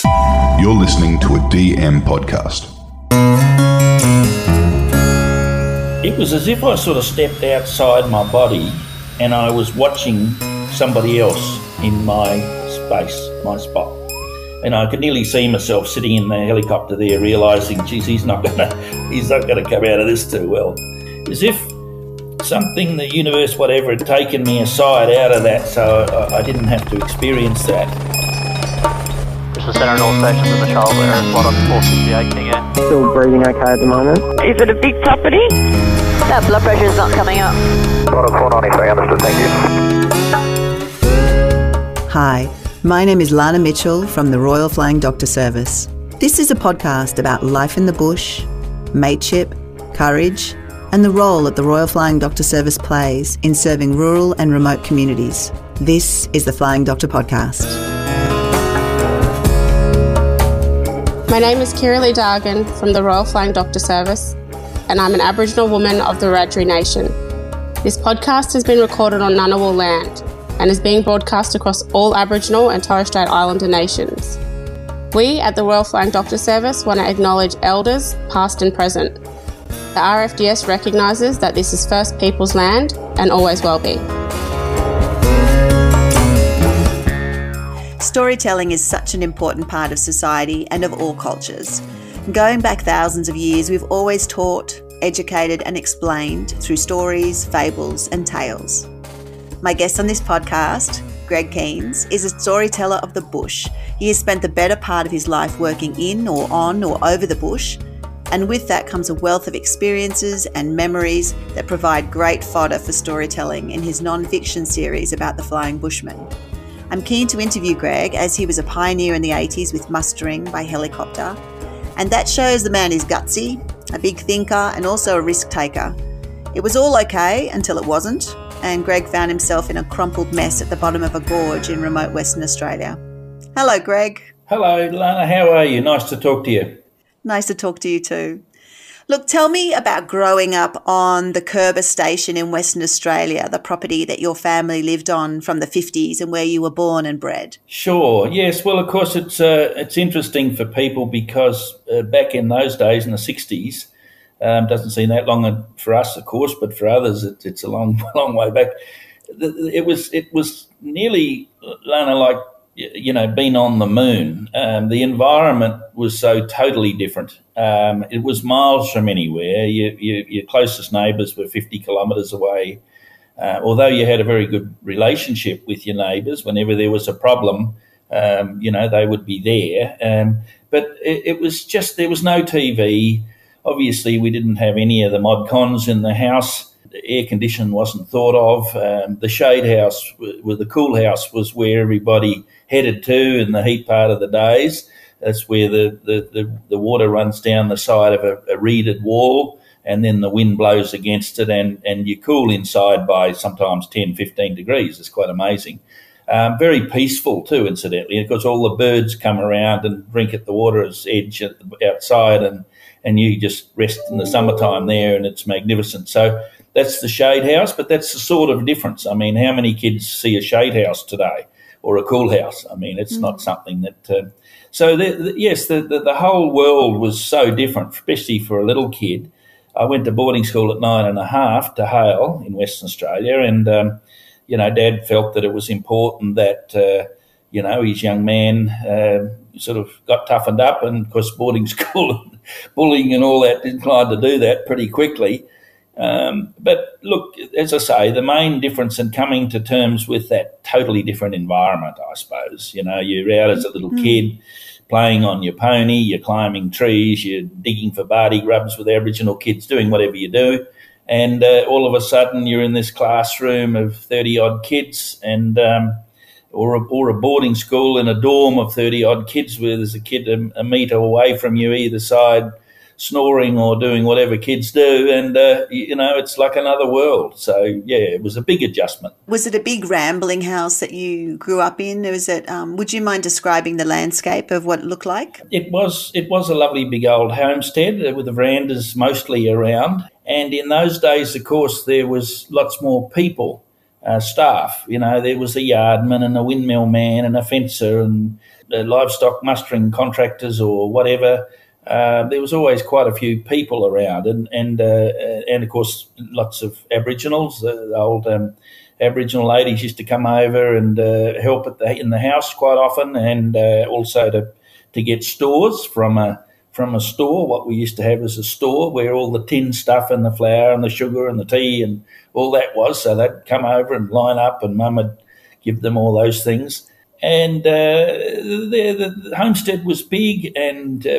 You're listening to a DM podcast. It was as if I sort of stepped outside my body and I was watching somebody else in my space, my spot. And I could nearly see myself sitting in the helicopter there, realising, geez, he's not gonna come out of this too well. As if something, the universe, whatever, had taken me aside out of that, so I didn't have to experience that. This is Centre and all stations in the Charlotte area, flight on 468 King Air. Still breathing okay at the moment. Is it a big property? That blood pressure is not coming up. Flight on 493, understood, thank you. Hi, my name is Lana Mitchell from the Royal Flying Doctor Service. This is a podcast about life in the bush, mateship, courage, and the role that the Royal Flying Doctor Service plays in serving rural and remote communities. This is the Flying Doctor Podcast. My name is Kira Lee Dargan from the Royal Flying Doctor Service, and I'm an Aboriginal woman of the Wiradjuri Nation. This podcast has been recorded on Ngunnawal land and is being broadcast across all Aboriginal and Torres Strait Islander nations. We at the Royal Flying Doctor Service want to acknowledge elders, past and present. The RFDS recognises that this is First Peoples land and always will be. Storytelling is such an important part of society and of all cultures. Going back thousands of years, we've always taught, educated and explained through stories, fables and tales. My guest on this podcast, Greg Keynes, is a storyteller of the bush. He has spent the better part of his life working in or on or over the bush, and with that comes a wealth of experiences and memories that provide great fodder for storytelling in his non-fiction series about the flying bushman. I'm keen to interview Greg as he was a pioneer in the 80s with mustering by helicopter, and that shows the man is gutsy, a big thinker and also a risk taker. It was all okay until it wasn't, and Greg found himself in a crumpled mess at the bottom of a gorge in remote Western Australia. Hello, Greg. Hello, Lana, how are you? Nice to talk to you. Nice to talk to you too. Look, tell me about growing up on the Kerber station in Western Australia, the property that your family lived on from the 50s and where you were born and bred. Sure, yes. Well, of course, it's interesting for people because back in those days, in the 60s, doesn't seem that long for us, of course, but for others, it's a long way back. It was nearly, Lana, like, you know, being on the moon. The environment was so totally different. It was miles from anywhere. Your closest neighbours were 50 kilometres away. Although you had a very good relationship with your neighbours, whenever there was a problem, you know, they would be there. But it was just, there was no TV. Obviously, we didn't have any of the mod cons in the house. The air condition wasn't thought of. The shade house, the cool house, was where everybody headed to in the heat part of the days. That's where the water runs down the side of a reeded wall, and then the wind blows against it, and you cool inside by sometimes 10, 15 degrees. It's quite amazing. Very peaceful too, incidentally, because all the birds come around and drink at the water's edge outside, and you just rest in the summertime there, and it's magnificent. So that's the shade house, but that's the sort of difference. I mean, how many kids see a shade house today or a cool house? I mean, it's not something that... So, yes, the whole world was so different, especially for a little kid. I went to boarding school at 9.5 to Hale in Western Australia, and, you know, Dad felt that it was important that, you know, his young man sort of got toughened up, and, of course, boarding school and bullying and all that inclined to do that pretty quickly. But look, as I say, the main difference in coming to terms with that totally different environment, I suppose, you know, you're out as a little kid playing on your pony, you're climbing trees, you're digging for barty grubs with Aboriginal kids, doing whatever you do. And all of a sudden you're in this classroom of 30 odd kids, and or a boarding school in a dorm of 30 odd kids where there's a kid a metre away from you either side, snoring or doing whatever kids do, and, you know, it's like another world. So, yeah, it was a big adjustment. Was it a big rambling house that you grew up in? Was it? Would you mind describing the landscape of what it looked like? It was a lovely big old homestead with the verandas mostly around, and in those days, of course, there was lots more people, staff. You know, there was a yardman and a windmill man and a fencer and livestock mustering contractors or whatever, there was always quite a few people around, and of course lots of Aboriginals. The old Aboriginal ladies used to come over and help in the house quite often, and also to get stores from a store. What we used to have was a store where all the tin stuff and the flour and the sugar and the tea and all that was. So they'd come over and line up, and Mum would give them all those things. And the homestead was big,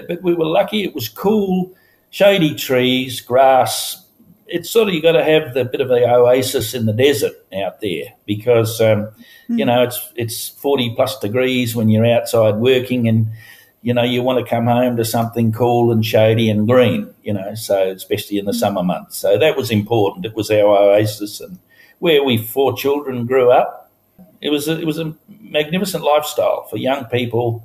but we were lucky. It was cool, shady trees, grass. It's sort of, you got to have the bit of the oasis in the desert out there, because it's 40 plus degrees when you're outside working, and you want to come home to something cool and shady and green, so especially in the summer months. So that was important. It was our oasis, and where we 4 children grew up. It was a magnificent lifestyle for young people,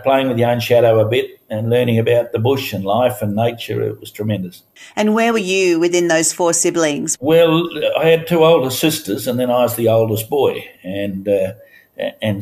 playing with your own shadow a bit and learning about the bush and life and nature. It was tremendous. And where were you within those 4 siblings? Well, I had 2 older sisters, and then I was the oldest boy, and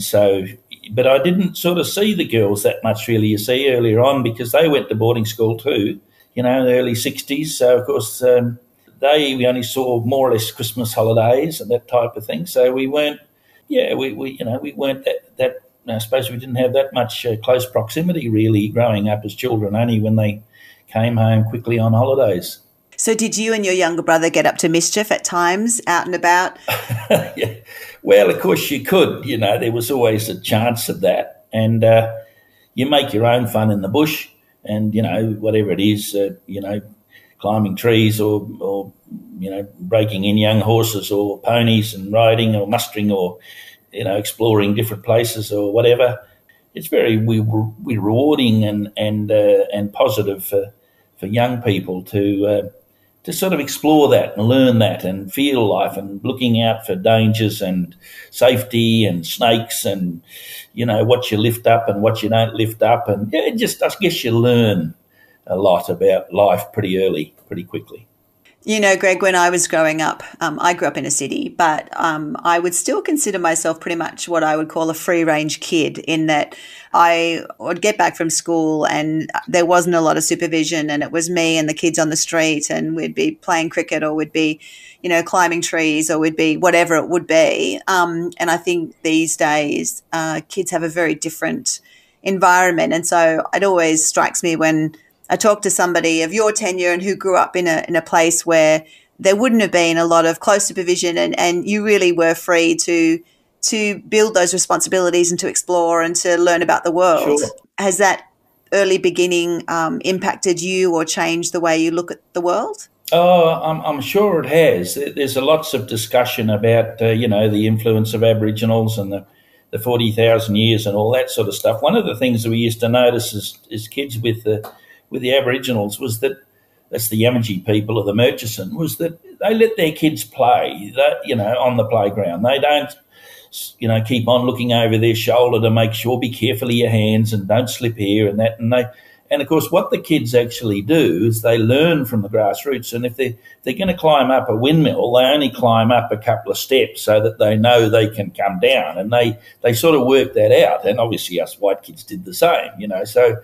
so. But I didn't sort of see the girls that much, really, you see, earlier on, because they went to boarding school too, in the early 60s. So, of course, we only saw more or less Christmas holidays and that type of thing. So we weren't, we weren't that I suppose we didn't have that much close proximity, really, growing up as children, only when they came home quickly on holidays. So did you and your younger brother get up to mischief at times, out and about? Yeah. Well, of course you could, there was always a chance of that. And you make your own fun in the bush, and, whatever it is, climbing trees or breaking in young horses or ponies and riding or mustering or, exploring different places or whatever. It's very rewarding and positive for young people to sort of explore that and learn that and feel life, and looking out for dangers and safety and snakes and, what you lift up and what you don't lift up. And I guess you learn a lot about life pretty quickly. Greg, when I was growing up, I grew up in a city, but I would still consider myself pretty much what I would call a free-range kid, in that I would get back from school and there wasn't a lot of supervision, and it was me and the kids on the street, and we'd be playing cricket, or we'd be, climbing trees, or we'd be whatever it would be. And I think these days kids have a very different environment, and so it always strikes me when I talked to somebody of your tenure and who grew up in a place where there wouldn't have been a lot of close supervision, and you really were free to build those responsibilities and to explore and to learn about the world. Sure. Has that early beginning impacted you or changed the way you look at the world? Oh, I'm sure it has. There's lots of discussion about, the influence of Aboriginals and the 40,000 years and all that sort of stuff. One of the things that we used to notice as kids with the Aboriginals was that, that's the Yamatji people of the Murchison, was that they let their kids play, on the playground. They don't, keep on looking over their shoulder to make sure, be careful of your hands and don't slip here and that. And of course, what the kids actually do is they learn from the grassroots. And if they're going to climb up a windmill, they only climb up a couple of steps so that they know they can come down. And they sort of work that out. And obviously us white kids did the same, So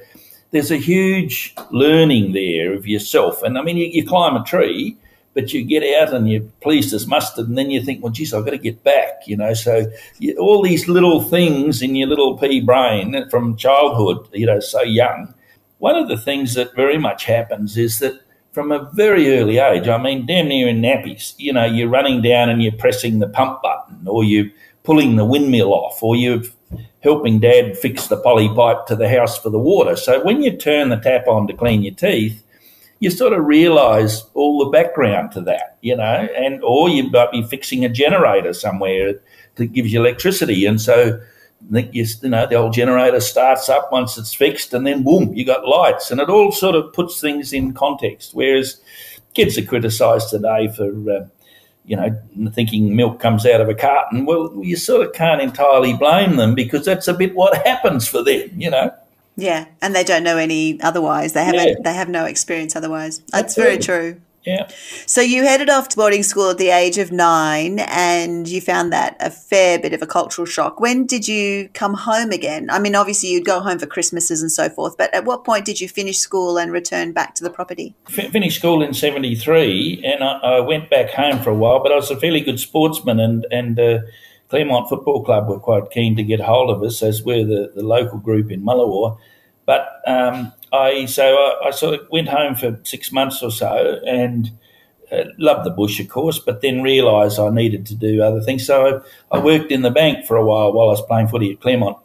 there's a huge learning there of yourself. And, I mean, you climb a tree, but you get out and you're pleased as mustard, and then you think, well, geez, I've got to get back, So all these little things in your little pea brain from childhood, so young. One of the things that very much happens is that from a very early age, I mean, damn near in nappies, you're running down and you're pressing the pump button, or you're pulling the windmill off, or you're helping Dad fix the poly pipe to the house for the water. So when you turn the tap on to clean your teeth, you sort of realise all the background to that, or you might be fixing a generator somewhere that gives you electricity. And so, the old generator starts up once it's fixed, and then boom, you got lights, and it all sort of puts things in context. Whereas kids are criticised today for, thinking milk comes out of a carton. Well, you sort of can't entirely blame them, because that's a bit what happens for them, Yeah, and they don't know any otherwise. They have no experience otherwise. That's very true. Yeah. So you headed off to boarding school at the age of 9 and you found that a fair bit of a cultural shock. When did you come home again? I mean, obviously you'd go home for Christmases and so forth, but at what point did you finish school and return back to the property? Finished school in 73 and I went back home for a while, but I was a fairly good sportsman and Claremont Football Club were quite keen to get hold of us, as were the local group in Mullawa. But I sort of went home for 6 months or so and loved the bush, of course, but then realised I needed to do other things. So I worked in the bank for a while I was playing footy at Claremont,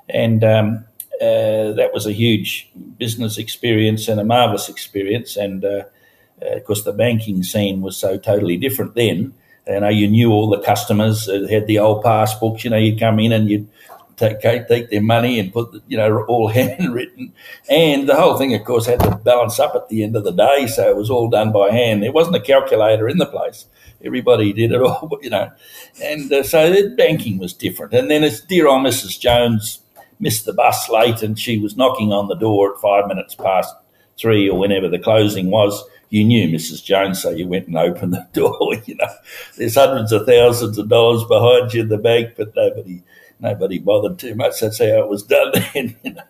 and that was a huge business experience and a marvellous experience. And, of course, the banking scene was so totally different then. You knew all the customers, had the old passbooks, you'd come in and you'd take their money and put, all handwritten. And the whole thing, of course, had to balance up at the end of the day, so it was all done by hand. There wasn't a calculator in the place. Everybody did it all, And so the banking was different. And then as dear old Mrs. Jones missed the bus late and she was knocking on the door at 5 minutes past 3 or whenever the closing was, you knew Mrs. Jones, so you went and opened the door. There's hundreds of thousands of dollars behind you in the bank, but nobody bothered too much. That's how it was done then.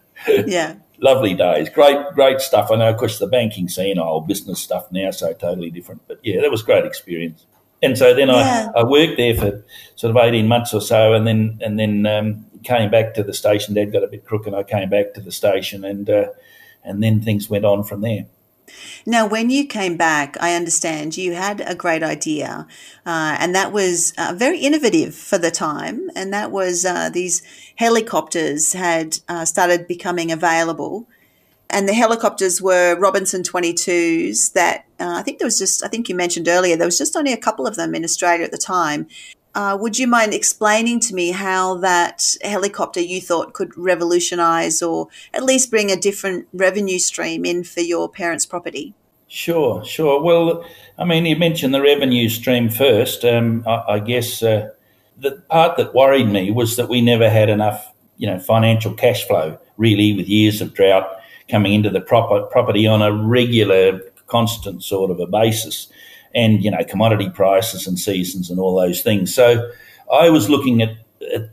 Yeah. Lovely days. Great stuff. I know, of course, the banking scene, business stuff now, so totally different. But, yeah, that was a great experience. And so then I worked there for sort of 18 months or so and then came back to the station. Dad got a bit crook and I came back to the station and then things went on from there. Now, when you came back, I understand you had a great idea, and that was very innovative for the time, and that was these helicopters had started becoming available, and the helicopters were Robinson 22s that I think you mentioned earlier, there was just only a couple of them in Australia at the time. Would you mind explaining to me how that helicopter you thought could revolutionise or at least bring a different revenue stream in for your parents' property? Sure. Well, I mean, you mentioned the revenue stream first. I guess the part that worried me was that we never had enough, financial cash flow, really, with years of drought coming into the property on a regular, constant sort of a basis. And, commodity prices and seasons and all those things. So I was looking at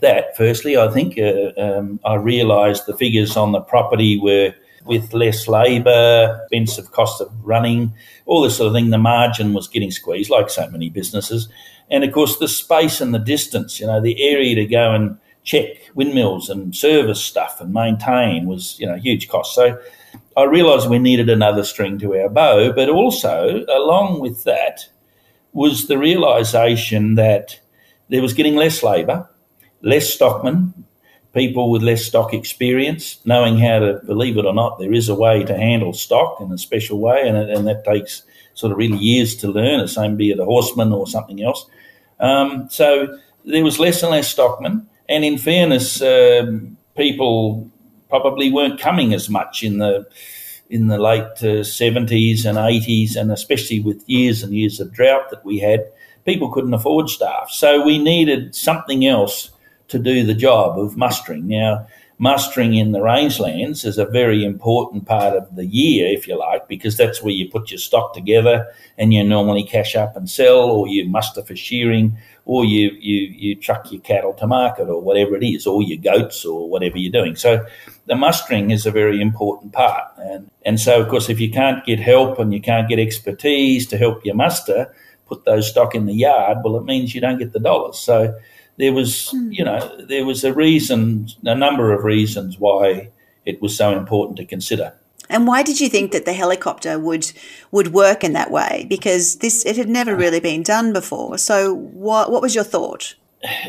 that firstly. I think I realised the figures on the property were with less labour, expensive cost of running, all this sort of thing. The margin was getting squeezed like so many businesses. And, of course, the space and the distance, the area to go and check windmills and service stuff and maintain was, huge cost. So I realised we needed another string to our bow, but also along with that was the realisation that there was getting less labour, less stockmen, people with less stock experience, knowing how to, believe it or not, there is a way to handle stock in a special way, and that takes sort of really years to learn, the same be it a horseman or something else. So there was less and less stockmen, and in fairness, people probably weren't coming as much in the late 70s and 80s, and especially with years and years of drought that we had, people couldn't afford staff. So we needed something else to do the job of mustering. Now, mustering in the rangelands is a very important part of the year, if you like, because that's where you put your stock together and you normally cash up and sell, or you muster for shearing, or you truck your cattle to market, or whatever it is, or your goats, or whatever you're doing. So the mustering is a very important part. And so, of course, if you can't get help and you can't get expertise to help you muster, put those stock in the yard, well, it means you don't get the dollars. So there was, there was a number of reasons why it was so important to consider. And why did you think that the helicopter would work in that way? Because it had never really been done before. So what was your thought?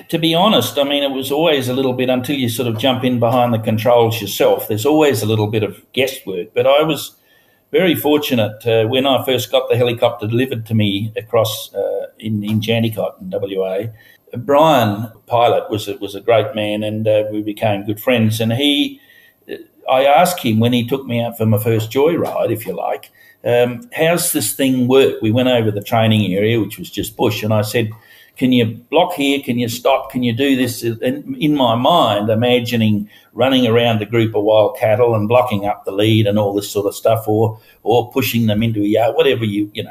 To be honest, I mean, it was always a little bit, until you sort of jump in behind the controls yourself, there's always a little bit of guesswork. But I was very fortunate when I first got the helicopter delivered to me across in Jandicott in WA. Brian, pilot, was a great man, and we became good friends. And I asked him when he took me out for my first joyride, if you like, how's this thing work? We went over the training area, which was just bush, and I said, can you block here? Can you stop? Can you do this? And in my mind, imagining running around a group of wild cattle and blocking up the lead and all this sort of stuff, or pushing them into a yard, whatever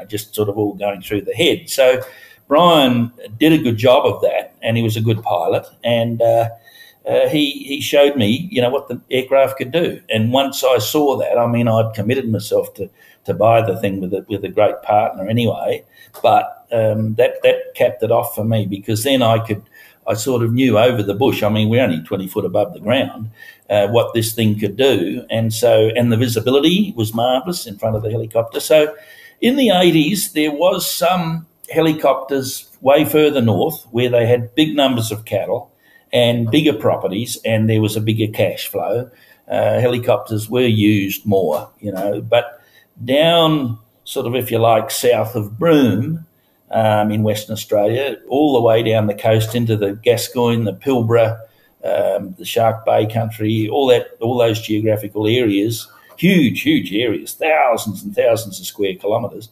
just sort of all going through the head. So Brian did a good job of that, and he was a good pilot, and he showed me, what the aircraft could do. And once I saw that, I'd committed myself to buy the thing with a great partner anyway, but that capped it off for me, because then I sort of knew over the bush, we're only 20 foot above the ground, what this thing could do. And the visibility was marvellous in front of the helicopter. So in the 80s, there was some helicopters way further north where they had big numbers of cattle and bigger properties, and there was a bigger cash flow. Helicopters were used more, but down sort of, if you like, south of Broome, in Western Australia, all the way down the coast into the Gascoyne, the Pilbara, the Shark Bay country, all those geographical areas, huge areas, thousands and thousands of square kilometres.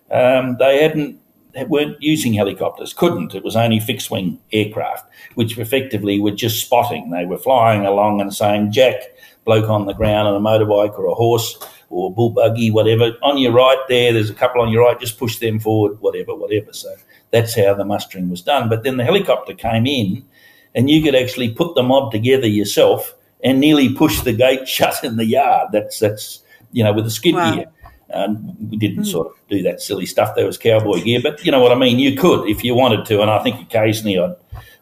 They weren't using helicopters, couldn't. It was only fixed-wing aircraft, which effectively were just spotting. They were flying along and saying, Jack, bloke on the ground on a motorbike or a horse or a bull buggy, whatever, on your right there's a couple on your right, just push them forward, whatever. So that's how the mustering was done. But then the helicopter came in, and you could actually put the mob together yourself and nearly push the gate shut in the yard. That's with a skid gear. We didn't sort of do that silly stuff. There was cowboy gear, but you know what I mean? You could if you wanted to, and I think occasionally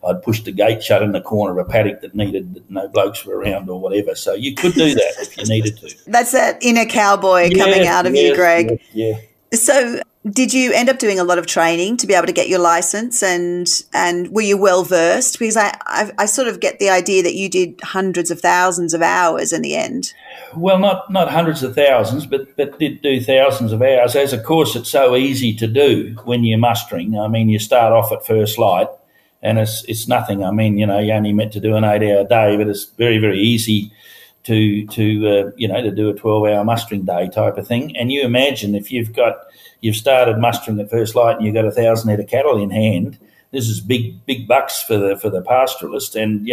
I'd push the gate shut in the corner of a paddock that needed no blokes were around or whatever. So you could do that if you needed to. That's that inner cowboy coming out of you, Greg. Yeah. So did you end up doing a lot of training to be able to get your licence, and were you well versed? Because I sort of get the idea that you did hundreds of thousands of hours in the end. Well, not hundreds of thousands, but did do thousands of hours. As of course, it's so easy to do when you're mustering. You start off at first light, and it's nothing. You only meant to do an 8-hour day, but it's very, very easy to do a 12-hour mustering day type of thing. And you imagine if you've started mustering at first light and you've got 1,000 head of cattle in hand, this is big bucks for the pastoralist. And,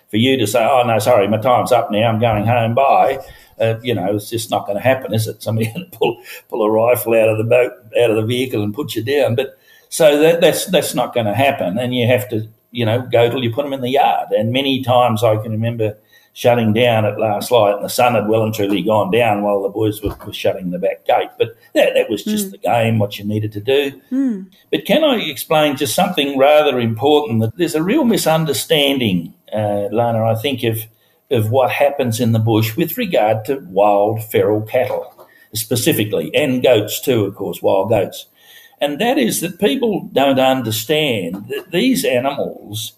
for you to say, oh, no, sorry, my time's up now, I'm going home, bye, it's just not going to happen, is it? Somebody's going to pull a rifle out of the boat, out of the vehicle and put you down. But so that's not going to happen. And you have to, go till you put them in the yard. And many times I can remember shutting down at last light, and the sun had well and truly gone down while the boys were shutting the back gate. But that was just the game, what you needed to do. But can I explain just something rather important? That there's a real misunderstanding, Lana, I think, of what happens in the bush with regard to wild feral cattle specifically, and goats too, of course, wild goats. And that is that people don't understand that these animals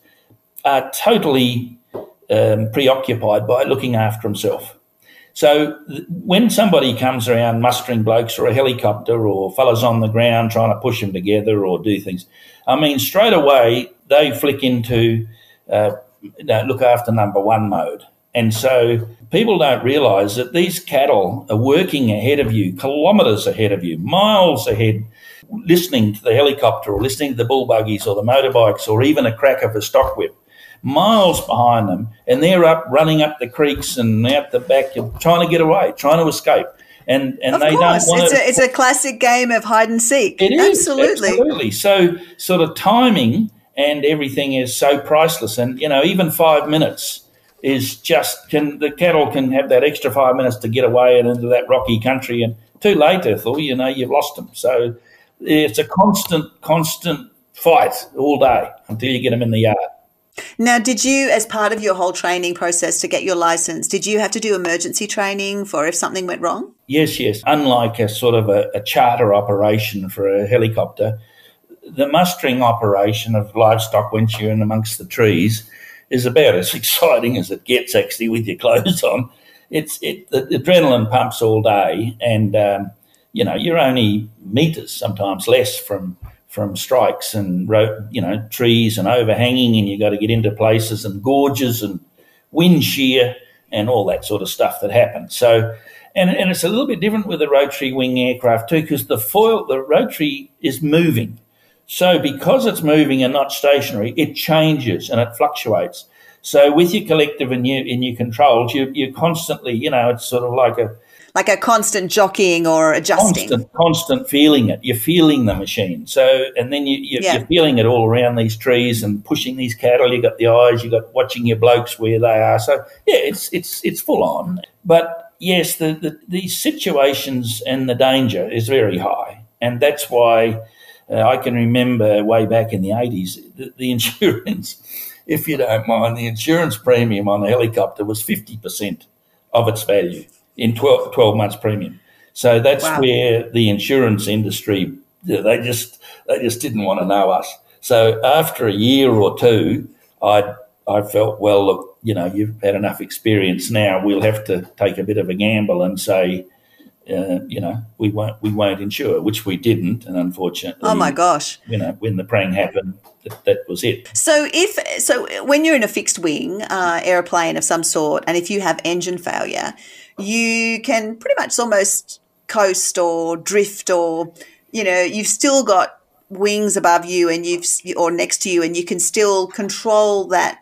are totally preoccupied by looking after himself. So when somebody comes around mustering blokes or a helicopter or fellas on the ground trying to push them together or do things, straight away they flick into look after number one mode. And so people don't realise that these cattle are working ahead of you, kilometres ahead of you, miles ahead, listening to the helicopter or listening to the bull buggies or the motorbikes or even a crack of a stock whip, miles behind them, and they're running up the creeks and out the back, trying to get away, trying to escape. And of they course. don't want to. It's a classic game of hide and seek. It is, absolutely. So sort of timing and everything is so priceless. And even 5 minutes is just the cattle can have that extra 5 minutes to get away and into that rocky country, and too late, Ethel, you've lost them. So it's a constant fight all day until you get them in the yard. Now, did you, as part of your whole training process to get your licence, did you have to do emergency training for if something went wrong? Yes. Unlike a sort of a charter operation for a helicopter, the mustering operation of livestock once you're in amongst the trees is about as exciting as it gets, actually, with your clothes on. The adrenaline pumps all day, and you're only metres, sometimes less, from strikes and trees and overhanging, and you got to get into places and gorges and wind shear and all that sort of stuff that happens. So, and it's a little bit different with the rotary wing aircraft too, because the rotary is moving. So because it's moving and not stationary, it changes and it fluctuates. So with your collective and your controls, you're constantly, it's sort of like a constant jockeying or adjusting. Constant feeling it. You're feeling the machine. So, and then you're feeling it all around these trees and pushing these cattle. You got the eyes. You got watching your blokes where they are. So yeah, it's full on. But yes, these situations and the danger is very high, and that's why I can remember way back in the 80s the insurance. If you don't mind, the insurance premium on a helicopter was 50% of its value in 12 months premium. So that's where the insurance industry, they just didn't want to know us. So after a year or two, I felt, well, look, you've had enough experience now. We'll have to take a bit of a gamble and say, we won't insure, which we didn't, and unfortunately, oh my gosh, when the prang happened, that was it. So when you're in a fixed wing aeroplane of some sort, and if you have engine failure, you can pretty much almost coast or drift, or you've still got wings above you and or next to you, and you can still control that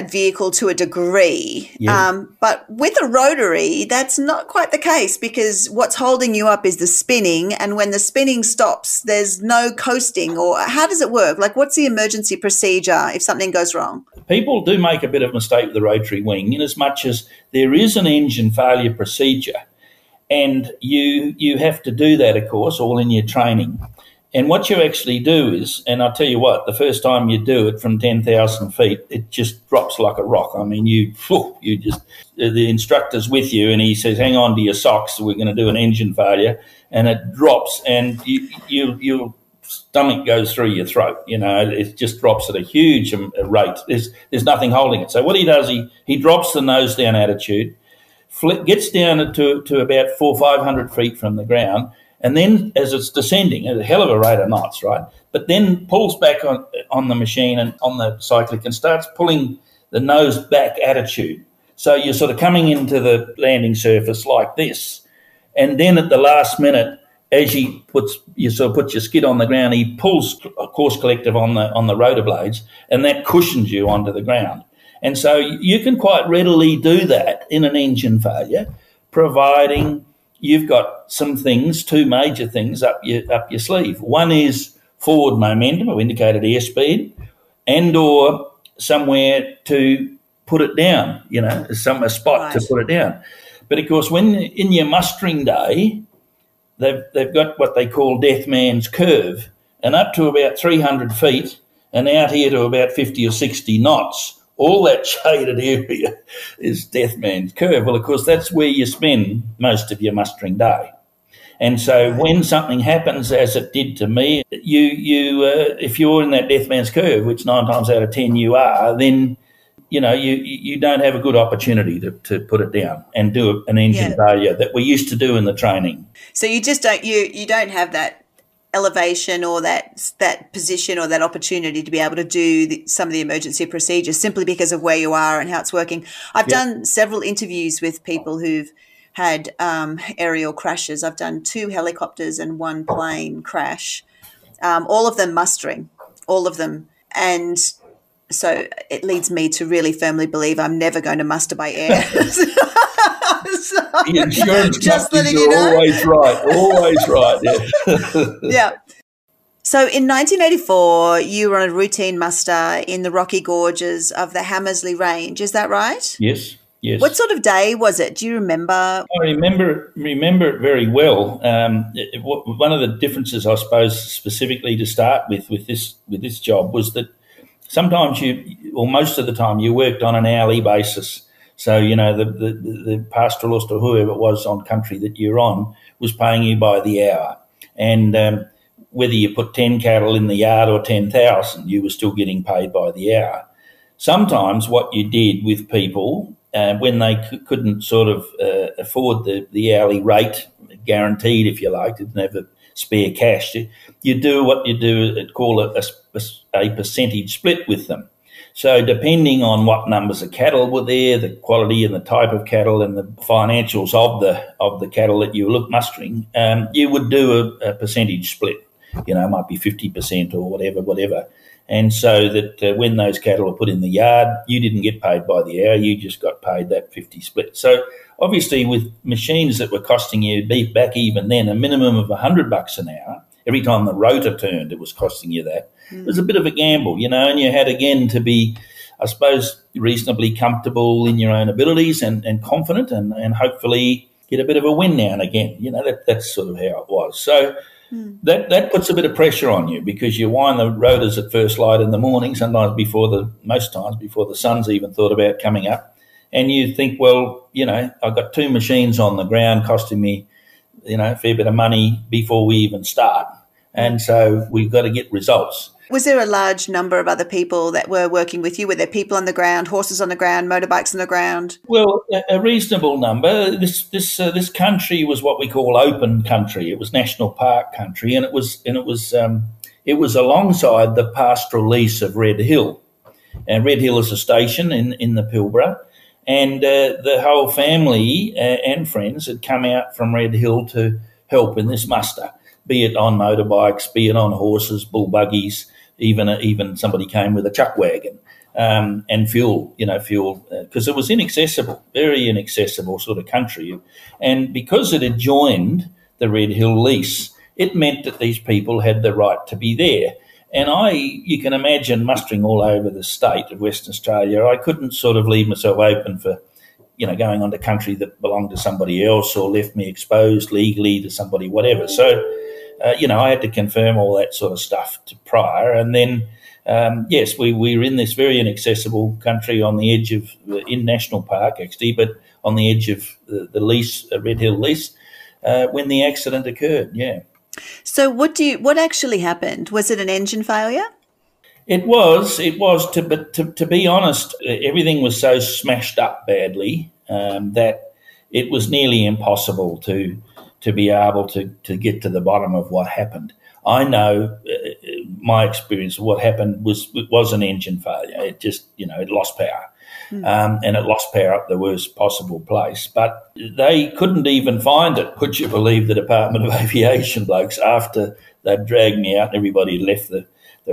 vehicle to a degree. Yeah. But with a rotary, that's not quite the case, because what's holding you up is the spinning. And when the spinning stops, there's no coasting. Or how does it work? Like, what's the emergency procedure if something goes wrong? People do make a bit of a mistake with the rotary wing, in as much as there is an engine failure procedure. And you have to do that, of course, all in your training. And what you actually do is, and I'll tell you what, the first time you do it from 10,000 feet, it just drops like a rock. I mean, the instructor's with you and he says, hang on to your socks, we're going to do an engine failure, and it drops and your stomach goes through your throat. It just drops at a huge rate. There's nothing holding it. So what he does, he drops the nose down attitude, gets down to about 400 or 500 feet from the ground, and then as it's descending at a hell of a rate of knots, right? But then pulls back on the machine and on the cyclic and starts pulling the nose back attitude. So you're sort of coming into the landing surface like this. And then at the last minute, as you put your skid on the ground, he pulls a course collective on the rotor blades, and that cushions you onto the ground. And so you can quite readily do that in an engine failure, providing you've got some things, two major things up your sleeve. One is forward momentum, or indicated airspeed, and or somewhere to put it down, a spot to put it down. But of course, when in your mustering day, they've got what they call death man's curve, and up to about 300 feet and out here to about 50 or 60 knots, all that shaded area is death man's curve. Well, of course, that's where you spend most of your mustering day. And so when something happens, as it did to me, you if you're in that death man's curve, which 9 times out of 10 you are, then you don't have a good opportunity to put it down and do an engine failure that we used to do in the training. So you just don't have that elevation or that position or that opportunity to be able to do some of the emergency procedures simply because of where you are and how it's working. I've done several interviews with people who've had aerial crashes. I've done 2 helicopters and 1 plane crash, all of them mustering, all of them. And so it leads me to really firmly believe I'm never going to muster by air. The insurance companies are always right. Yeah. Yeah. So in 1984, you were on a routine muster in the rocky gorges of the Hamersley Range. Is that right? Yes. What sort of day was it? Do you remember? I remember it very well. One of the differences, I suppose, specifically to start with this job was that sometimes most of the time you worked on an hourly basis. So, the pastoralist or whoever it was on country that you're on was paying you by the hour. And whether you put 10 cattle in the yard or 10,000, you were still getting paid by the hour. Sometimes what you did with people, when they couldn't sort of afford the hourly rate, guaranteed if you like, didn't have a spare cash, you do what you do, call it a percentage split with them. So depending on what numbers of cattle were there, the quality and the type of cattle and the financials of the cattle that you were mustering, you would do a percentage split. it might be 50% or whatever. And so that when those cattle are put in the yard, you didn't get paid by the hour, you just got paid that 50 split. So obviously with machines that were costing you back even then a minimum of $100 an hour, every time the rotor turned, it was costing you that. It was a bit of a gamble, and you had again to be, I suppose, reasonably comfortable in your own abilities and confident and hopefully get a bit of a win now and again. That's sort of how it was. So that puts a bit of pressure on you because you wind the rotors at first light in the morning, most times before the sun's even thought about coming up. And you think, well, I've got two machines on the ground costing me, a fair bit of money before we even start. And so we've got to get results. Was there a large number of other people that were working with you? Were there people on the ground, horses on the ground, motorbikes on the ground? Well, a reasonable number. This country was what we call open country. It was national park country, and it was alongside the pastoral lease of Red Hill. And Red Hill is a station in the Pilbara, and the whole family and friends had come out from Red Hill to help in this muster, be it on motorbikes, be it on horses, bull buggies. Even somebody came with a chuck wagon and fuel, because it was inaccessible, very inaccessible sort of country. And because it had joined the Red Hill lease, it meant that these people had the right to be there. And you can imagine mustering all over the state of Western Australia. I couldn't sort of leave myself open for, going onto country that belonged to somebody else or left me exposed legally to somebody, whatever. So, I had to confirm all that sort of stuff prior. And then, yes, we were in this very inaccessible country on the edge of, in National Park actually, but on the edge of the lease, Red Hill lease, when the accident occurred, yeah. So what actually happened? Was it an engine failure? It was, but to be honest, everything was so smashed up badly that it was nearly impossible to be able to get to the bottom of what happened. I know my experience of what happened was an engine failure. It just, it lost power. And it lost power at the worst possible place. But they couldn't even find it, would you believe, the Department of Aviation blokes, after they'd dragged me out and everybody had left the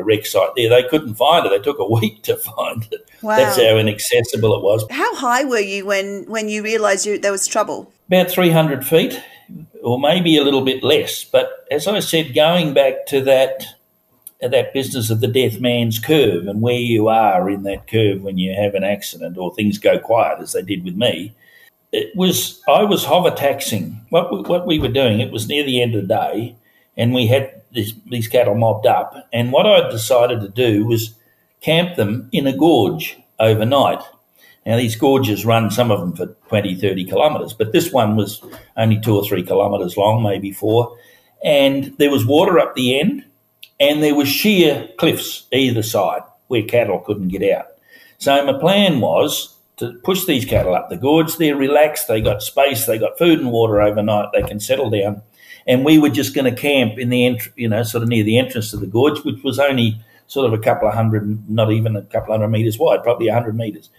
wreck site there. They couldn't find it. They took a week to find it. Wow. That's how inaccessible it was. How high were you when you realised there was trouble? About 300 feet. Or maybe a little bit less. But as I said, going back to that business of the death man's curve and where you are in that curve when you have an accident or things go quiet, as they did with me, I was hover taxing. What we were doing, it was near the end of the day, and we had these cattle mobbed up. And what I decided to do was camp them in a gorge overnight. Now, these gorges run, some of them for 20, 30 kilometres, but this one was only 2 or 3 kilometres long, maybe 4. And there was water up the end, and there was sheer cliffs either side where cattle couldn't get out. So my plan was to push these cattle up the gorge. They're relaxed, they got space, they got food and water overnight, they can settle down. And we were just going to camp in the sort of near the entrance to the gorge, which was only sort of a couple of hundred, not even a couple of hundred metres wide, probably 100 metres.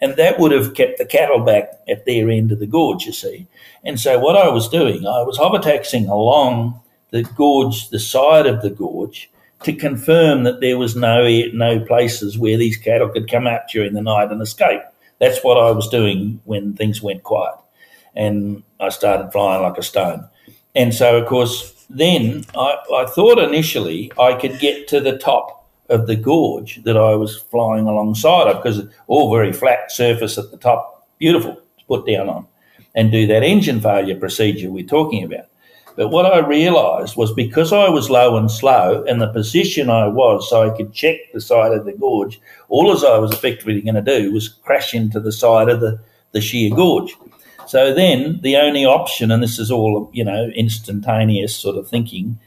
And that would have kept the cattle back at their end of the gorge, you see. And so what I was doing, I was hover taxing along the gorge, the side of the gorge, to confirm that there was no places where these cattle could come out during the night and escape. That's what I was doing when things went quiet. And I started flying like a stone. And so, of course, then I thought initially I could get to the top of the gorge that I was flying alongside of, because all very flat surface at the top, beautiful to put down on, and do that engine failure procedure we're talking about. But what I realised was, because I was low and slow and the position I was so I could check the side of the gorge, all as I was effectively going to do was crash into the side of the sheer gorge. So then the only option, and this is all, instantaneous sort of thinking,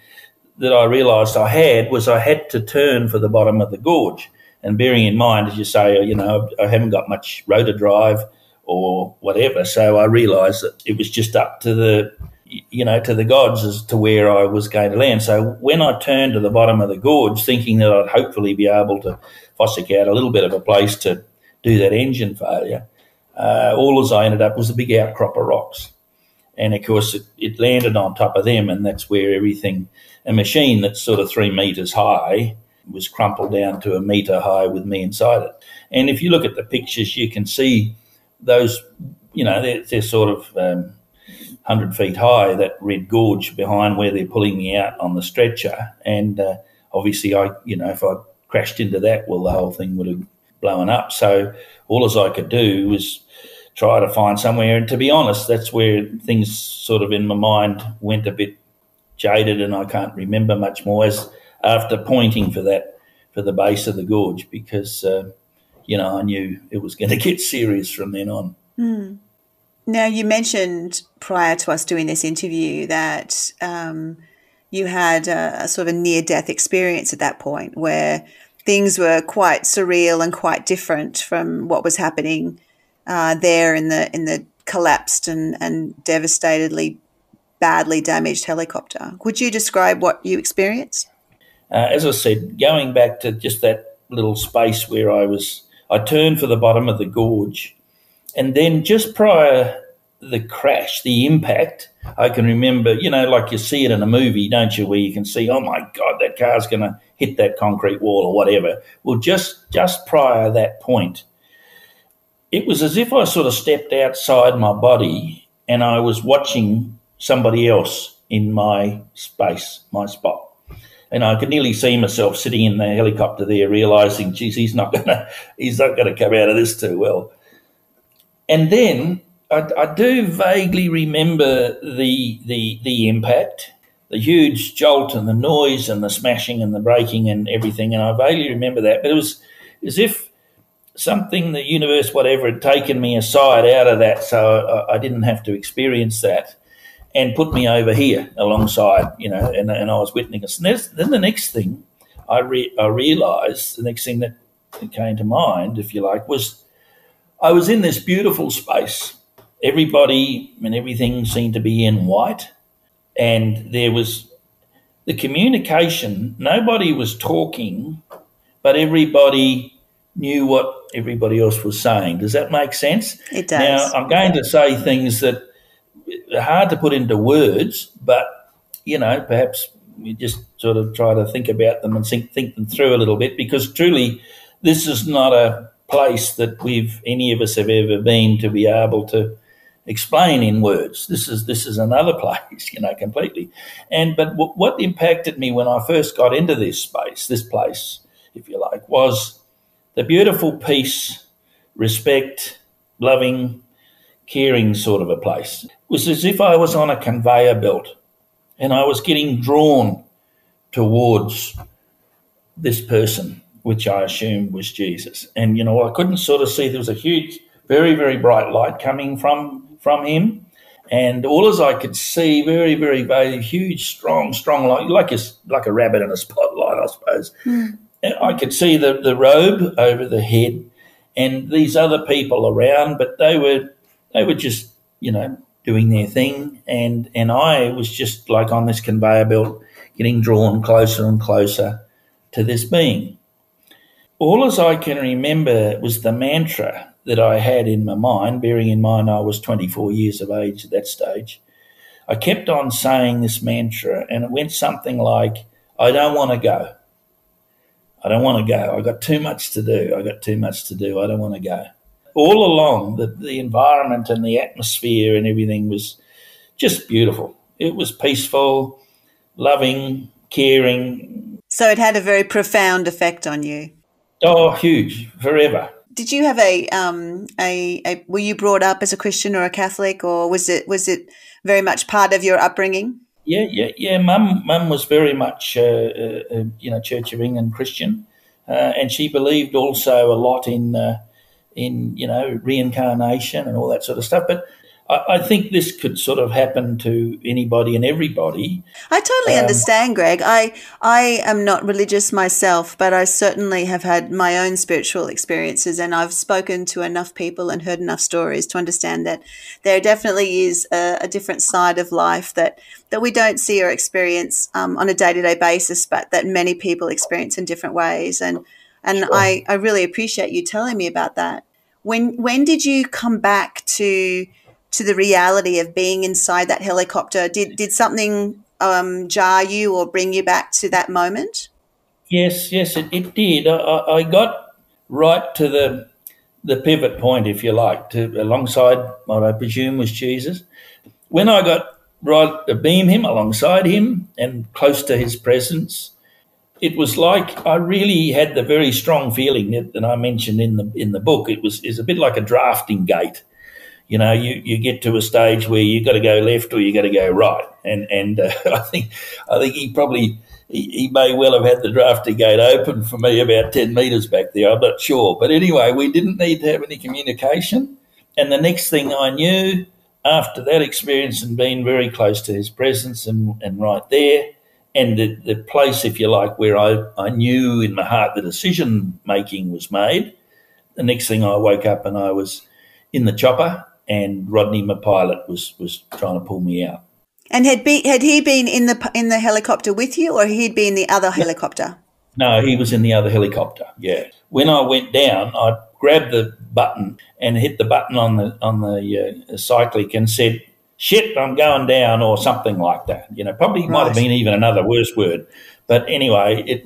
that I realised I had to turn for the bottom of the gorge. And bearing in mind, as you say, I haven't got much rotor drive or whatever, so I realised that it was just up to the gods as to where I was going to land. So when I turned to the bottom of the gorge, thinking that I'd hopefully be able to fossick out a little bit of a place to do that engine failure, all as I ended up was a big outcrop of rocks. And, of course, it landed on top of them, and that's where a machine that's sort of 3 metres high was crumpled down to a metre high with me inside it. And if you look at the pictures, you can see those, they're sort of 100 feet high, that red gorge behind where they're pulling me out on the stretcher. And obviously, if I crashed into that, well, the whole thing would have blown up. So all as I could do was try to find somewhere. And to be honest, that's where things sort of in my mind went a bit jaded, and I can't remember much more as after pointing for the base of the gorge, because, I knew it was going to get serious from then on. Mm. Now, you mentioned prior to us doing this interview that you had a sort of a near-death experience at that point where things were quite surreal and quite different from what was happening there in the collapsed and devastatedly badly damaged helicopter. Would you describe what you experienced? As I said, going back to just that little space where I turned for the bottom of the gorge, and then just prior the crash, the impact, I can remember, like you see it in a movie, don't you, where you can see, oh my God, that car's going to hit that concrete wall or whatever. Well, just prior that point, it was as if I sort of stepped outside my body and I was watching somebody else in my space, my spot. And I could nearly see myself sitting in the helicopter there, realising, geez, he's not gonna come out of this too well. And then I do vaguely remember the impact, the huge jolt and the noise and the smashing and the breaking and everything, and I vaguely remember that. But it was as if something, the universe, whatever, had taken me aside out of that, so I didn't have to experience that, and put me over here alongside, and I was witnessing. And then the next thing I realised, the next thing that came to mind, if you like, was I was in this beautiful space. Everybody and everything seemed to be in white, and there was the communication. Nobody was talking, but everybody knew what everybody else was saying. Does that make sense? It does. Now, I'm going to say things that are hard to put into words, but, perhaps we just sort of try to think about them and think them through a little bit, because truly this is not a place that any of us have ever been to be able to explain in words. This is another place, completely. But what impacted me when I first got into this place, if you like, was the beautiful peace, respect, loving, caring sort of a place. It was as if I was on a conveyor belt and I was getting drawn towards this person, which I assumed was Jesus. And, I couldn't sort of see, there was a huge, very, very bright light coming from him. And all as I could see, very, very, very huge, strong light, like a rabbit in a spotlight, I suppose. Mm. I could see the robe over the head and these other people around, but they were just, doing their thing. And I was just like on this conveyor belt, getting drawn closer and closer to this being. All as I can remember was the mantra that I had in my mind, bearing in mind I was 24 years of age at that stage. I kept on saying this mantra, and it went something like, I don't want to go. I don't want to go. I got too much to do. I don't want to go. All along, the environment and the atmosphere and everything was just beautiful. It was peaceful, loving, caring. So it had a very profound effect on you. Oh, huge, forever. Did you have were you brought up as a Christian or a Catholic, or was it very much part of your upbringing? Yeah. Mum was very much, Church of England Christian, and she believed also a lot in reincarnation and all that sort of stuff. But I think this could sort of happen to anybody and everybody. I totally understand, Greg. I am not religious myself, but I certainly have had my own spiritual experiences, and I've spoken to enough people and heard enough stories to understand that there definitely is a different side of life that we don't see or experience on a day-to-day basis, but that many people experience in different ways. And sure. I really appreciate you telling me about that. When did you come back to to the reality of being inside that helicopter? Did something jar you or bring you back to that moment? Yes, it did. I got right to the pivot point, if you like, to alongside what I presume was Jesus. When I got right to beam him alongside him and close to his presence, it was like I really had the very strong feeling that I mentioned in the book. It's a bit like a drafting gate. You know, you get to a stage where you got to go left or you got to go right, and I think he may well have had the drafting gate open for me about 10 metres back there. I'm not sure, but anyway, we didn't need to have any communication. And the next thing I knew, after that experience and being very close to his presence and right there, and the place, if you like, where I knew in my heart the decision making was made, the next thing I woke up and I was in the chopper, and Rodney, my pilot, was trying to pull me out. And had he been in the helicopter with you, or he'd be in the other helicopter? No, he was in the other helicopter. Yeah. When I went down, I grabbed the button and hit the button on the cyclic and said, "Shit, I'm going down," or something like that. You know, probably might have been even another worse word. But anyway,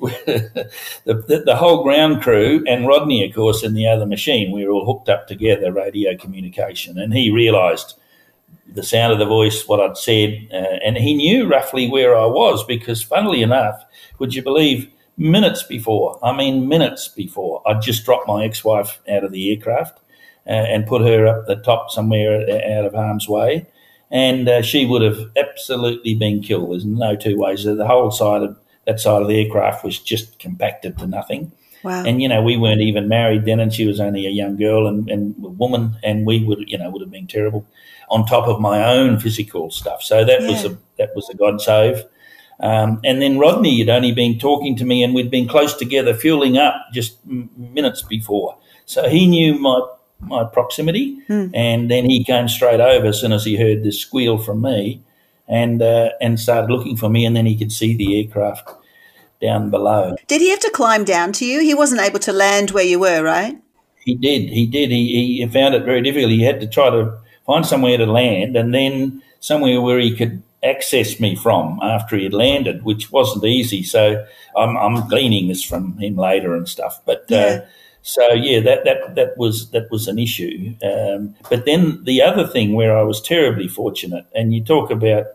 the whole ground crew and Rodney, of course, in the other machine, we were all hooked up together, radio communication, and he realised the sound of the voice, what I'd said, and he knew roughly where I was because, funnily enough, would you believe, minutes before, I'd just dropped my ex-wife out of the aircraft and put her up the top somewhere out of harm's way, and she would have absolutely been killed. There's no two ways. The whole side of the aircraft was just compacted to nothing. Wow. And, you know, we weren't even married then, and she was only a young girl and a woman, and we would have been terrible on top of my own physical stuff. So that was a God save. And then Rodney had only been talking to me, and we'd been close together, fueling up just minutes before. So he knew my proximity, and then he came straight over as soon as he heard this squeal from me, and started looking for me, and then he could see the aircraft down below. Did he have to climb down to you? He wasn't able to land where you were, right? He did. He found it very difficult. He had to try to find somewhere to land, and then somewhere where he could access me from after he had landed, which wasn't easy. So I'm gleaning this from him later and stuff. But that was an issue. But then the other thing where I was terribly fortunate, and you talk about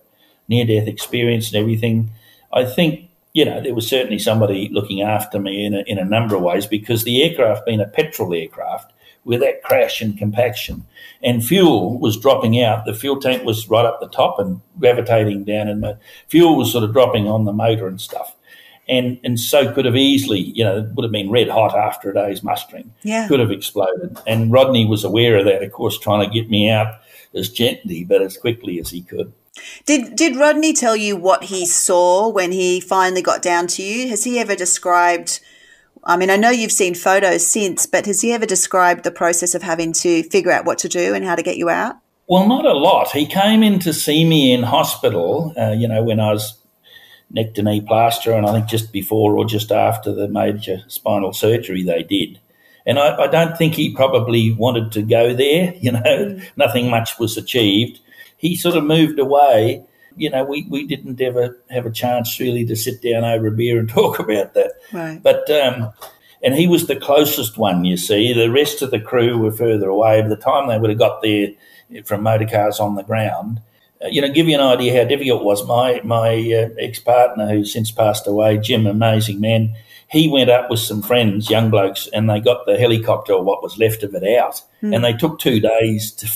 near-death experience and everything, I think, you know, there was certainly somebody looking after me in a number of ways, because the aircraft being a petrol aircraft with that crash and compaction, and fuel was dropping out. The fuel tank was right up the top and gravitating down, and the fuel was sort of dropping on the motor and stuff. And so could have easily, you know, it would have been red hot after a day's mustering. Yeah. Could have exploded. And Rodney was aware of that, of course, trying to get me out as gently but as quickly as he could. Did Rodney tell you what he saw when he finally got down to you? Has he ever described, I mean, I know you've seen photos since, but has he ever described the process of having to figure out what to do and how to get you out? Well, not a lot. He came in to see me in hospital, when I was neck to knee plaster, and I think just before or just after the major spinal surgery they did. And I don't think he probably wanted to go there, Nothing much was achieved. He sort of moved away. You know, we didn't ever have a chance really to sit down over a beer and talk about that. Right. But and he was the closest one, you see. The rest of the crew were further away. By the time they would have got there from motor cars on the ground, give you an idea how difficult it was. My ex-partner, who's since passed away, Jim, amazing man, he went up with some friends, young blokes, and they got the helicopter, or what was left of it, out. And they took 2 days to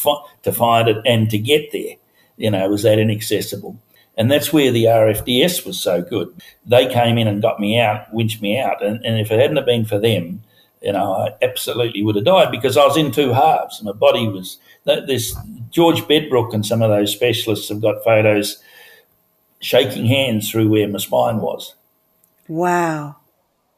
find it and to get there. It was that inaccessible. And that's where the RFDS was so good. They came in and got me out, winched me out. And if it hadn't have been for them, I absolutely would have died, because I was in 2 halves. My body was – this George Bedbrook and some of those specialists have got photos shaking hands through where my spine was. Wow.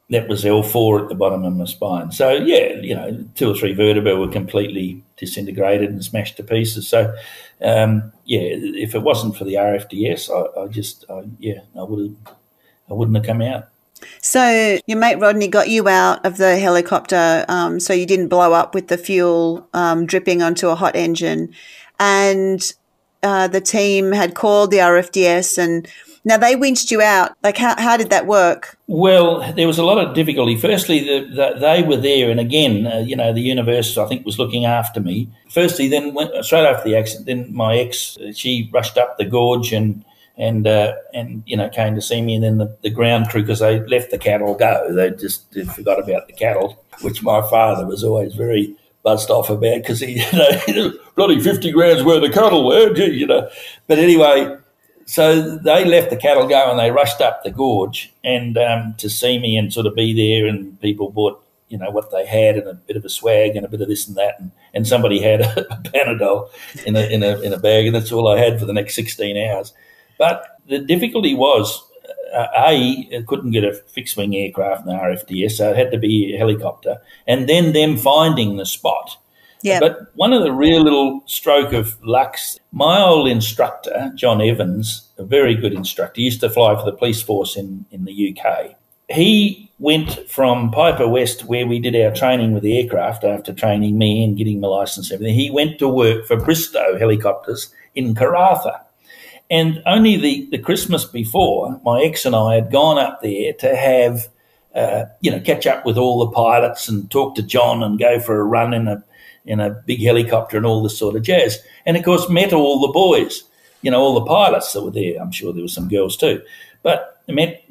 That was L4 at the bottom of my spine. So, 2 or 3 vertebrae were completely disintegrated and smashed to pieces. So, if it wasn't for the RFDS, I wouldn't have come out. So your mate Rodney got you out of the helicopter, so you didn't blow up with the fuel dripping onto a hot engine. and the team had called the RFDS, and now they winched you out. Like, how did that work? Well, there was a lot of difficulty. Firstly, they were there, and again, the universe, I think, was looking after me. Firstly, then straight after the accident, then my ex, she rushed up the gorge and came to see me, and then the ground crew, because they let the cattle go. They just forgot about the cattle, which my father was always very buzzed off about, because he, bloody 50 grand's worth of cattle there, But anyway, so they left the cattle go and they rushed up the gorge and to see me and sort of be there, and people bought, what they had and a bit of a swag and a bit of this and that, and somebody had a Panadol in a bag, and that's all I had for the next 16 hours. But the difficulty was, I couldn't get a fixed-wing aircraft in the RFDS, so it had to be a helicopter, and then them finding the spot. Yeah. But one of the real little stroke of lucks, my old instructor, John Evans, a very good instructor, he used to fly for the police force in the UK. He went from Piper West, where we did our training with the aircraft after training me and getting my licence and everything. He went to work for Bristow Helicopters in Karratha. And only the Christmas before, my ex and I had gone up there to have, catch up with all the pilots and talk to John and go for a run in a big helicopter and all this sort of jazz. And, of course, met all the boys, all the pilots that were there. I'm sure there were some girls too. But met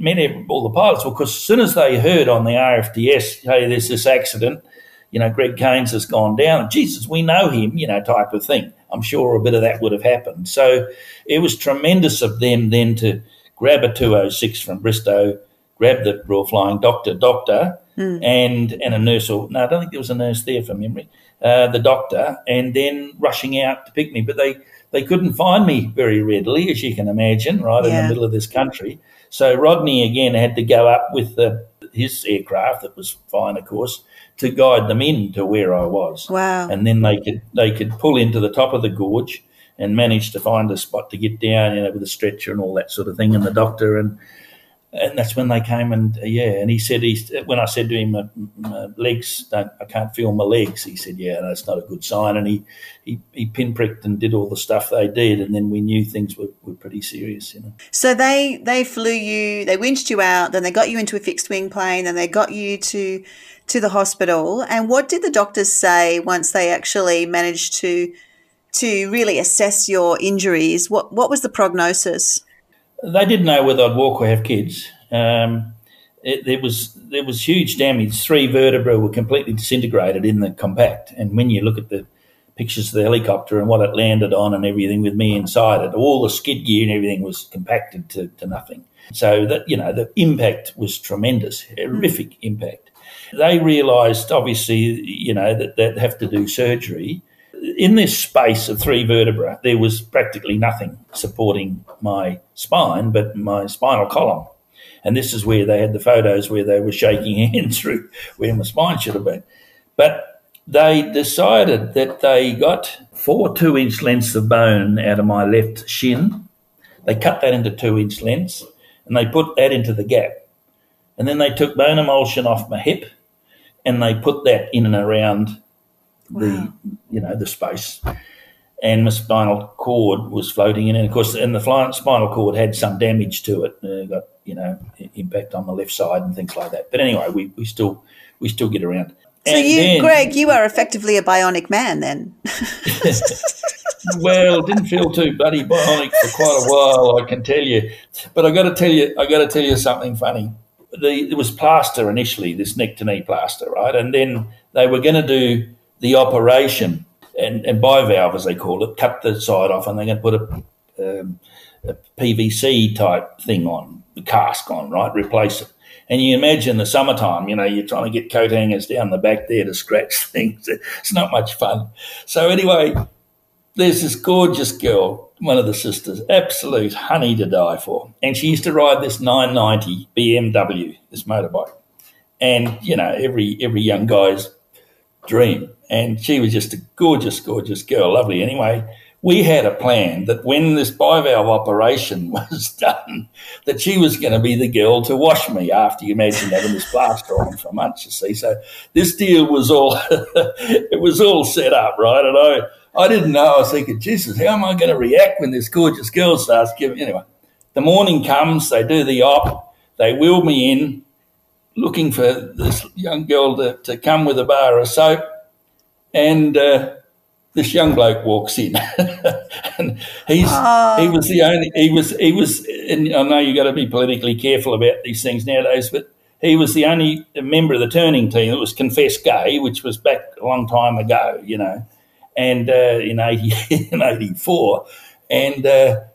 all the pilots. Well, because as soon as they heard on the RFDS, hey, there's this accident, Greg Keynes has gone down. Jesus, we know him, type of thing. I'm sure a bit of that would have happened. So it was tremendous of them then to grab a 206 from Bristow, grab the Royal Flying Doctor, and a nurse. I don't think there was a nurse there from memory, the doctor, and then rushing out to pick me. But they couldn't find me very readily, as you can imagine, right in the middle of this country. So Rodney, again, had to go up with his aircraft, that was fine, of course, to guide them in to where I was. Wow. And then they could pull into the top of the gorge and manage to find a spot to get down, with a stretcher and all that sort of thing, and the doctor, and that's when they came and he said, when I said to him, my legs, I can't feel my legs, he said, that's not a good sign, and he pinpricked and did all the stuff they did, and then we knew things were pretty serious, So they flew you, they winched you out, then they got you into a fixed wing plane, and they got you to the hospital. And what did the doctors say once they actually managed to really assess your injuries? What was the prognosis? They didn't know whether I'd walk or have kids. There was huge damage. 3 vertebrae were completely disintegrated in the compact. And when you look at the pictures of the helicopter and what it landed on and everything with me inside it, all the skid gear and everything was compacted to nothing. So that, the impact was tremendous, horrific impact. They realised, obviously, that they'd have to do surgery. In this space of 3 vertebrae, there was practically nothing supporting my spine but my spinal column. And this is where they had the photos where they were shaking hands through where my spine should have been. But they decided that they got 4 2-inch lengths of bone out of my left shin. They cut that into 2-inch lengths, and they put that into the gap. And then they took bone emulsion off my hip, and they put that in and around the space. And my spinal cord was floating in, and of course, and the spinal cord had some damage to it. Got impact on the left side and things like that. But anyway, we still get around. So Greg, you are effectively a bionic man then. Well, didn't feel too bloody bionic for quite a while, I can tell you. But I got to tell you something funny. There was plaster initially, this neck-to-knee plaster, right? And then they were going to do the operation and bivalve, as they call it, cut the side off, and they're going to put a PVC type thing on, the cask on, right, replace it. And you imagine the summertime, you're trying to get coat hangers down the back there to scratch things. It's not much fun. So anyway, there's this gorgeous girl, one of the sisters, absolute honey to die for. And she used to ride this 990 BMW, this motorbike. And, every young guy's dream. And she was just a gorgeous, gorgeous girl, lovely. Anyway, we had a plan that when this bivalve operation was done, that she was going to be the girl to wash me after, you imagine having this plaster on for months, you see. So this deal was all, it was all set up, right? And I didn't know. I was thinking, Jesus, how am I going to react when this gorgeous girl starts giving? Anyway, the morning comes, they do the op, they wheel me in, looking for this young girl to come with a bar of soap, and this young bloke walks in, and he was the only. He was. And I know you got to be politically careful about these things nowadays, but he was the only member of the turning team that was confessed gay, which was back a long time ago, and in 84, and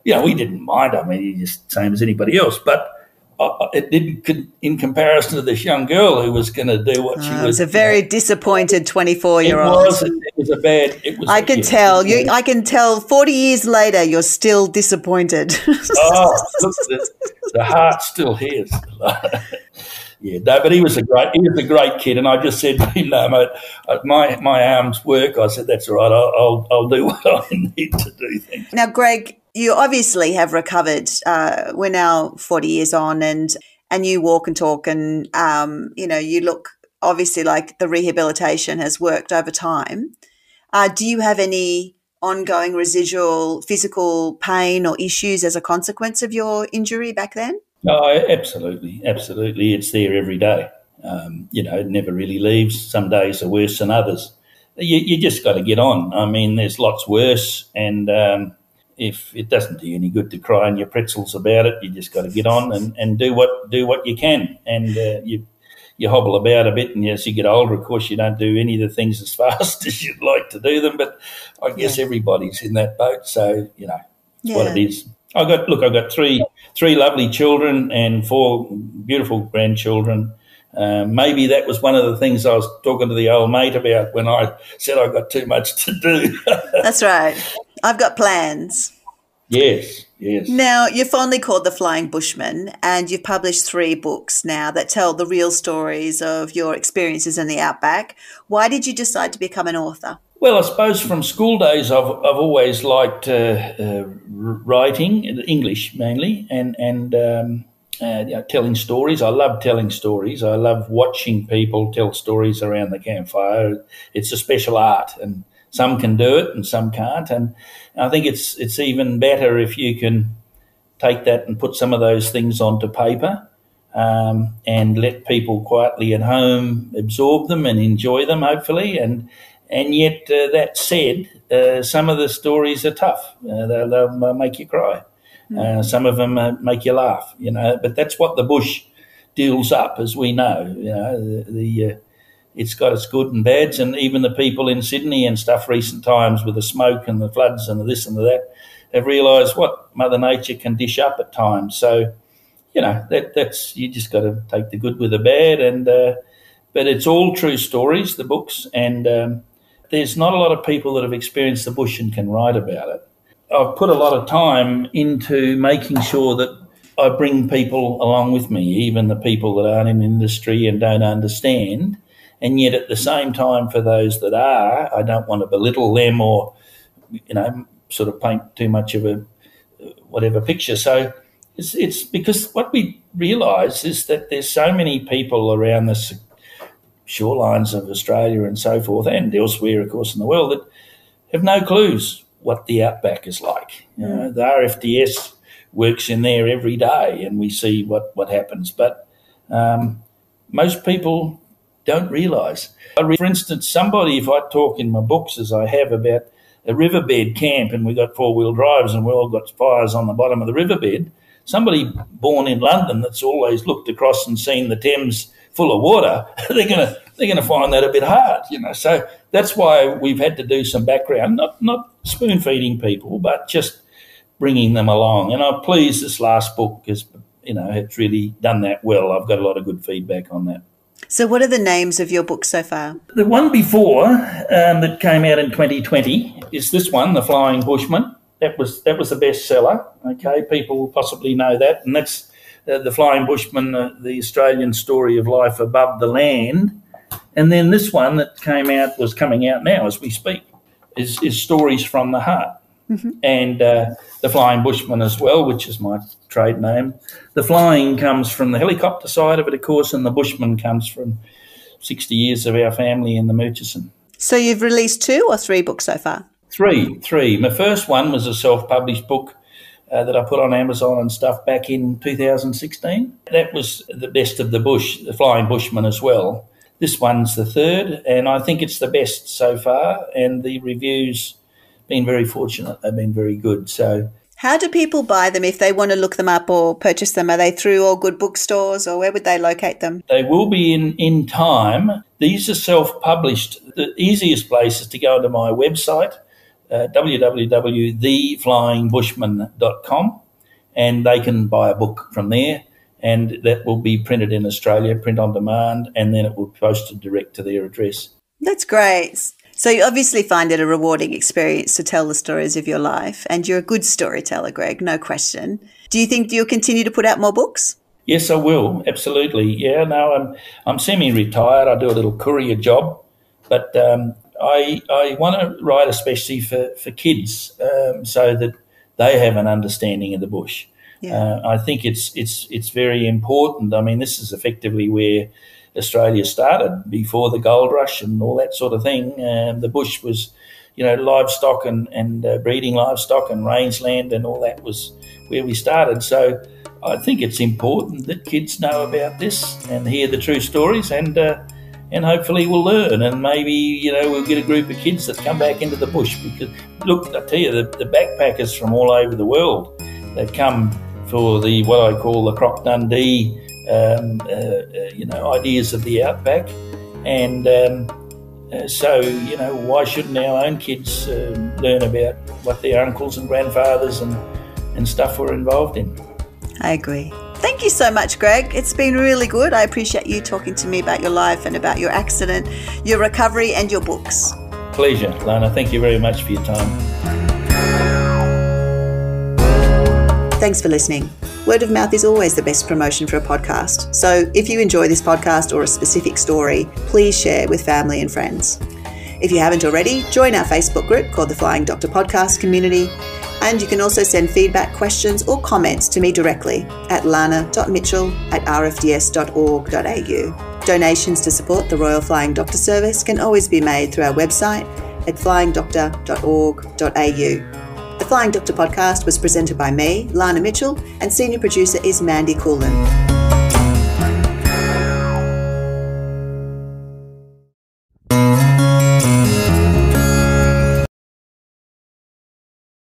we didn't mind. I mean, he's just the same as anybody else, but. It didn't, in comparison to this young girl who was going to do what she was. It was a very disappointed 24-year-old. It was a bad. It was. I can tell. I can tell. 40 years later, you're still disappointed. Look, the heart still hears. Yeah, no, but he was a great kid, and I just said to him, "No, mate, my arms work." I said, "That's all right. I'll do what I need to do." Thanks. Now, Greg, you obviously have recovered. We're now 40 years on, and you walk and talk, and you look obviously like the rehabilitation has worked over time. Do you have any ongoing residual physical pain or issues as a consequence of your injury back then? No, absolutely. It's there every day. It never really leaves. Some days are worse than others. You just got to get on. I mean, there's lots worse, and if it doesn't do you any good to cry in your pretzels about it, you just got to get on and do what you can. And you hobble about a bit, and as you get older, of course, you don't do any of the things as fast as you'd like to do them. But I guess everybody's in that boat, so it's what it is. I've got three lovely children and 4 beautiful grandchildren. Maybe that was one of the things I was talking to the old mate about when I said I got too much to do. That's right. I've got plans. Yes. Now, you're fondly called the Flying Bushman, and you've published 3 books now that tell the real stories of your experiences in the outback. Why did you decide to become an author? Well, I suppose from school days I've always liked writing, English mainly, and telling stories. I love telling stories. I love watching people tell stories around the campfire. It's a special art, and some can do it and some can't. And I think it's even better if you can take that and put some of those things onto paper and let people quietly at home absorb them and enjoy them, hopefully. And yet, that said, some of the stories are tough. They'll make you cry. Some of them make you laugh, But that's what the bush deals up, as we know. It's got its good and bads, and even the people in Sydney and stuff recent times with the smoke and the floods and the this and the that have realised what Mother Nature can dish up at times. So, that's you just got to take the good with the bad. And but it's all true stories, the books, and there's not a lot of people that have experienced the bush and can write about it. I've put a lot of time into making sure that I bring people along with me, even the people that aren't in industry and don't understand. And yet at the same time, for those that are, I don't want to belittle them or, sort of paint too much of a whatever picture. So it's because what we realise is that there's so many people around the shorelines of Australia and so forth, and elsewhere, of course, in the world, that have no clues what the outback is like. The RFDS works in there every day, and we see what happens. But most people don't realise. For instance, if I talk in my books, as I have, about a riverbed camp, and we've got 4-wheel drives and we've all got fires on the bottom of the riverbed, somebody born in London that's always looked across and seen the Thames full of water, they're going to find that a bit hard, So that's why we've had to do some background, not spoon feeding people, but just bringing them along. And I'm pleased this last book has, it's really done that well. I've got a lot of good feedback on that. So what are the names of your books so far? The one before that came out in 2020 is this one, The Flying Bushman. That was a bestseller. Okay, people will possibly know that, and that's The Flying Bushman, the Australian story of life above the land. And then this one that was coming out now as we speak, is Stories from the Heart. Mm-hmm. And The Flying Bushman as well, which is my trade name. The flying comes from the helicopter side of it, of course, and the Bushman comes from 60 years of our family in the Murchison. So you've released 2 or 3 books so far? Three. My first one was a self-published book that I put on Amazon and stuff back in 2016. That was The Best of the Bush, The Flying Bushman as well. This one's the third, and I think it's the best so far, and the reviews been very fortunate. They've been very good. So, how do people buy them if they want to look them up or purchase them? Are they through all good bookstores, or where would they locate them? They will be in time. These are self-published. The easiest place is to go to my website, www.theflyingbushman.com, and they can buy a book from there, and that will be printed in Australia, print on demand, and then it will be posted direct to their address. That's great. So you obviously find it a rewarding experience to tell the stories of your life, and you're a good storyteller, Greg, no question. Do you think you'll continue to put out more books? Yes, I will, absolutely. Yeah, no, I'm semi-retired. I do a little courier job, but I want to write especially for kids so that they have an understanding of the bush. Yeah. I think it's very important. I mean, this is effectively where Australia started before the gold rush and all that sort of thing. The bush was, livestock and breeding livestock and rangeland and all that was where we started. So I think it's important that kids know about this and hear the true stories and hopefully we'll learn, and maybe, we'll get a group of kids that come back into the bush because, look, I tell you, the backpackers from all over the world, they've come for what I call the Croc Dundee, ideas of the outback. And so, why shouldn't our own kids learn about what their uncles and grandfathers and stuff were involved in? I agree. Thank you so much, Greg. It's been really good. I appreciate you talking to me about your life and about your accident, your recovery and your books. Pleasure, Lana. Thank you very much for your time. Thanks for listening. Word of mouth is always the best promotion for a podcast. So if you enjoy this podcast or a specific story, please share with family and friends. If you haven't already, join our Facebook group called the Flying Doctor Podcast Community. And you can also send feedback, questions or comments to me directly at lana.mitchell@rfds.org.au. Donations to support the Royal Flying Doctor Service can always be made through our website at flyingdoctor.org.au. The Flying Doctor Podcast was presented by me, Lana Mitchell, and senior producer is Mandy Coolin.